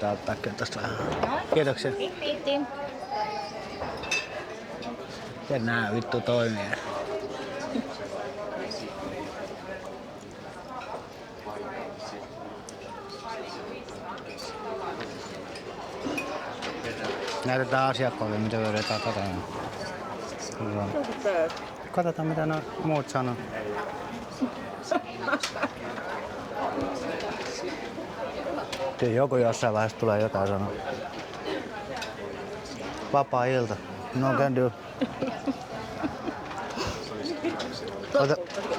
tää ottaa tosta vähän. Kiitoksia. Miten nää vittu toimii? Näytetään asiakkaalle, mitä vedetään kotona. Katsotaan mitä nuo muut sanoo. Kyllä joku jossain vaiheessa tulee jotain sanoa. Vapaa ilta. No can do.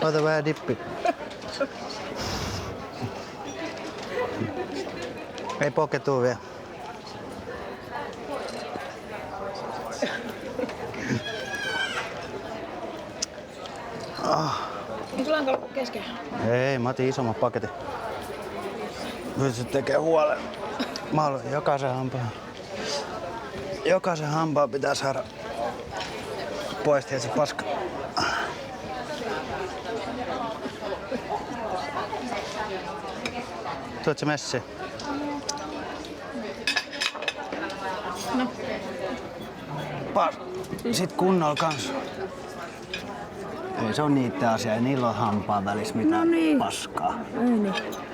Ota vähän dippi. Ei poke tuu vielä. Ei sulla onko kesken? Ei, mä otin isomman paketin. Pystyt tekee huolen. Mä haluan jokaisen hampaan pitää saada pois se paska. Tuot se messi. No. Sit kunnolla kans. Ei se on niitten asia, ei niillä on hampaan välissä mitään paskaa. Ei niin.